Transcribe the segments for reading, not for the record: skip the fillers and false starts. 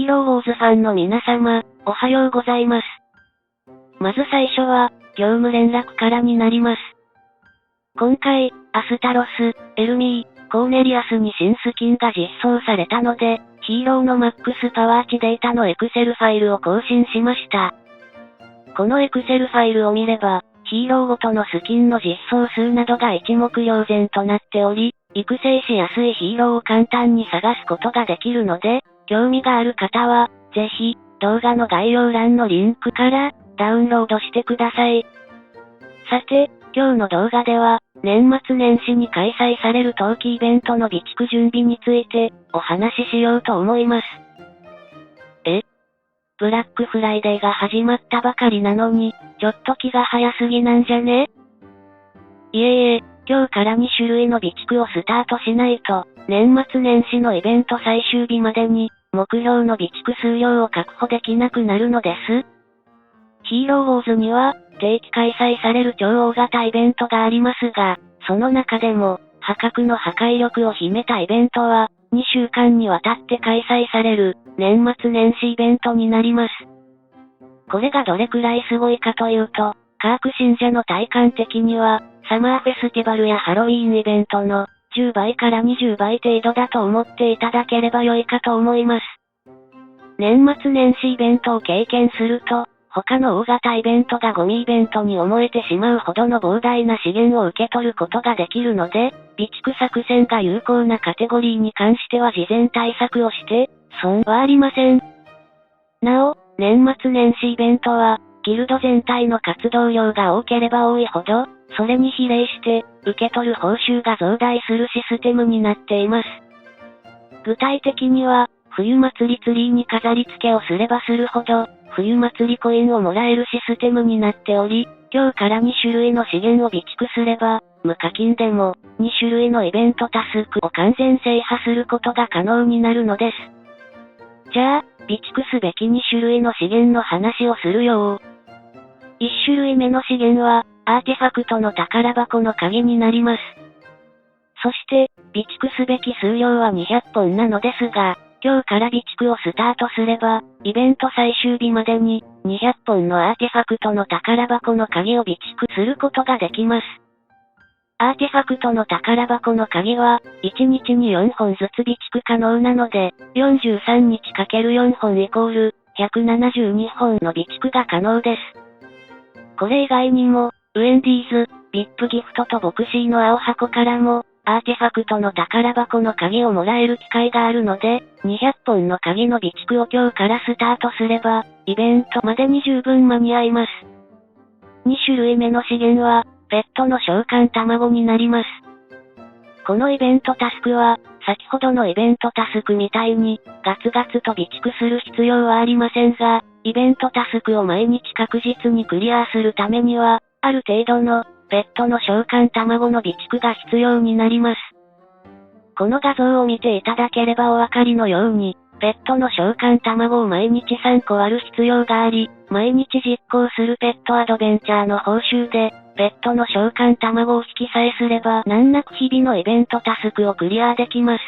ローウォーズファンの皆様、おはようございます。まず最初は、業務連絡からになります。今回、アスタロス、エルミー、コーネリアスに新スキンが実装されたので、ヒーローのマックスパワー値データのエクセルファイルを更新しました。このエクセルファイルを見れば、ヒーローごとのスキンの実装数などが一目瞭然となっており、育成しやすいヒーローを簡単に探すことができるので、興味がある方は、ぜひ、動画の概要欄のリンクから、ダウンロードしてください。さて、今日の動画では、年末年始に開催される冬季イベントの備蓄準備について、お話ししようと思います。ブラックフライデーが始まったばかりなのに、ちょっと気が早すぎなんじゃね？いえ、今日から2種類の備蓄をスタートしないと、年末年始のイベント最終日までに、目標の備蓄数量を確保できなくなるのです。ヒーローウォーズには、定期開催される超大型イベントがありますが、その中でも、破格の破壊力を秘めたイベントは、2週間にわたって開催される、年末年始イベントになります。これがどれくらいすごいかというと、カーク信者の体感的には、サマーフェスティバルやハロウィーンイベントの、10倍から20倍程度だと思っていただければ良いかと思います。年末年始イベントを経験すると、他の大型イベントがゴミイベントに思えてしまうほどの膨大な資源を受け取ることができるので、備蓄作戦が有効なカテゴリーに関しては事前対策をして、損はありません。なお、年末年始イベントは、ギルド全体の活動量が多ければ多いほど、それに比例して、受け取る報酬が増大するシステムになっています。具体的には、冬祭りツリーに飾り付けをすればするほど、冬祭りコインをもらえるシステムになっており、今日から2種類の資源を備蓄すれば、無課金でも、2種類のイベントタスクを完全制覇することが可能になるのです。じゃあ、備蓄すべき2種類の資源の話をするよ。1種類目の資源は、アーティファクトの宝箱の鍵になります。そして、備蓄すべき数量は200本なのですが、今日から備蓄をスタートすれば、イベント最終日までに、200本のアーティファクトの宝箱の鍵を備蓄することができます。アーティファクトの宝箱の鍵は、1日に4本ずつ備蓄可能なので、43日 ×4 本イコール、172本の備蓄が可能です。これ以外にも、ウェンディーズ、VIP ギフトとボクシーの青箱からも、アーティファクトの宝箱の鍵をもらえる機会があるので、200本の鍵の備蓄を今日からスタートすれば、イベントまでに十分間に合います。2種類目の資源は、ペットの召喚卵になります。このイベントタスクは、先ほどのイベントタスクみたいに、ガツガツと備蓄する必要はありませんが、イベントタスクを毎日確実にクリアするためには、ある程度の、ペットの召喚卵の備蓄が必要になります。この画像を見ていただければお分かりのように、ペットの召喚卵を毎日3個割る必要があり、毎日実行するペットアドベンチャーの報酬で、ペットの召喚卵を引きさえすれば難なく日々のイベントタスクをクリアできます。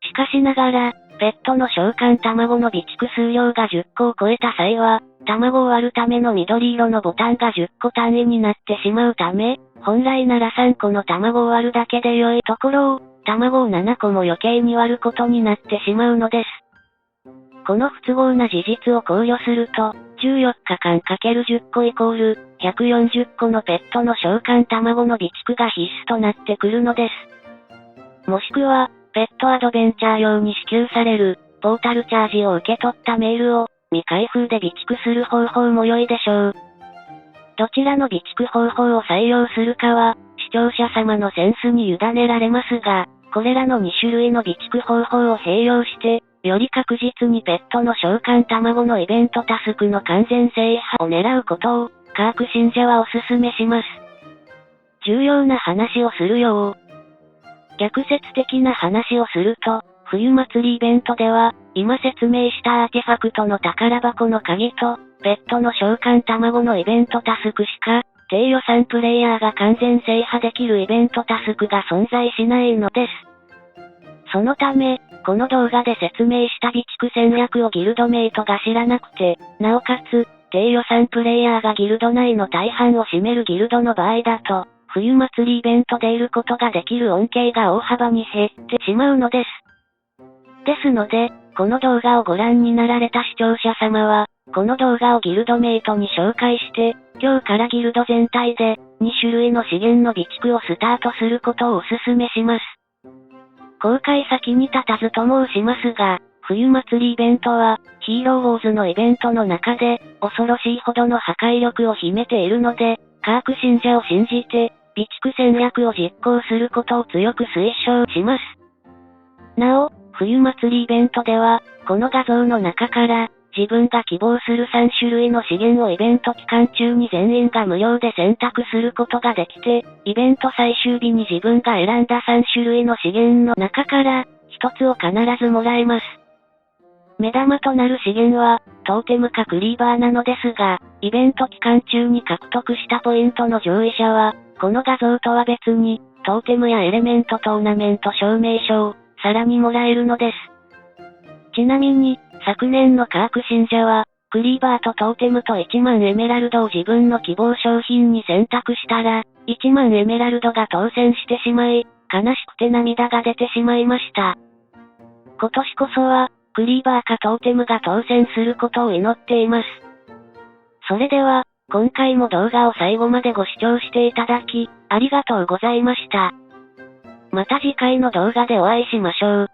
しかしながら、ペットの召喚卵の備蓄数量が10個を超えた際は、卵を割るための緑色のボタンが10個単位になってしまうため、本来なら3個の卵を割るだけで良いところを、卵を7個も余計に割ることになってしまうのです。この不都合な事実を考慮すると、14日間 ×10 個イコール、140個のペットの召喚卵の備蓄が必須となってくるのです。もしくは、ペットアドベンチャー用に支給される、ポータルチャージを受け取ったメールを、未開封で備蓄する方法も良いでしょう。どちらの備蓄方法を採用するかは、視聴者様のセンスに委ねられますが、これらの2種類の備蓄方法を併用して、より確実にペットの召喚卵のイベントタスクの完全制覇を狙うことを、カーク信者はお勧めします。重要な話をするよ。逆説的な話をすると、冬祭りイベントでは、今説明したアーティファクトの宝箱の鍵と、ペットの召喚卵のイベントタスクしか、低予算プレイヤーが完全制覇できるイベントタスクが存在しないのです。そのため、この動画で説明した備蓄戦略をギルドメイトが知らなくて、なおかつ、低予算プレイヤーがギルド内の大半を占めるギルドの場合だと、冬祭りイベントで得ることができる恩恵が大幅に減ってしまうのです。ですので、この動画をご覧になられた視聴者様は、この動画をギルドメイトに紹介して、今日からギルド全体で、2種類の資源の備蓄をスタートすることをお勧めします。公開先に立たずと申しますが、冬祭りイベントは、ヒーローウォーズのイベントの中で、恐ろしいほどの破壊力を秘めているので、カーク信者を信じて、備蓄戦略を実行することを強く推奨します。なお、冬祭りイベントでは、この画像の中から、自分が希望する3種類の資源をイベント期間中に全員が無料で選択することができて、イベント最終日に自分が選んだ3種類の資源の中から、1つを必ずもらえます。目玉となる資源は、トーテムかクリーバーなのですが、イベント期間中に獲得したポイントの上位者は、この画像とは別に、トーテムやエレメントトーナメント証明書を、さらにもらえるのです。ちなみに、昨年のカーク信者は、クリーバーとトーテムと1万エメラルドを自分の希望商品に選択したら、1万エメラルドが当選してしまい、悲しくて涙が出てしまいました。今年こそは、クリーバーかトーテムが当選することを祈っています。それでは、今回も動画を最後までご視聴していただき、ありがとうございました。また次回の動画でお会いしましょう。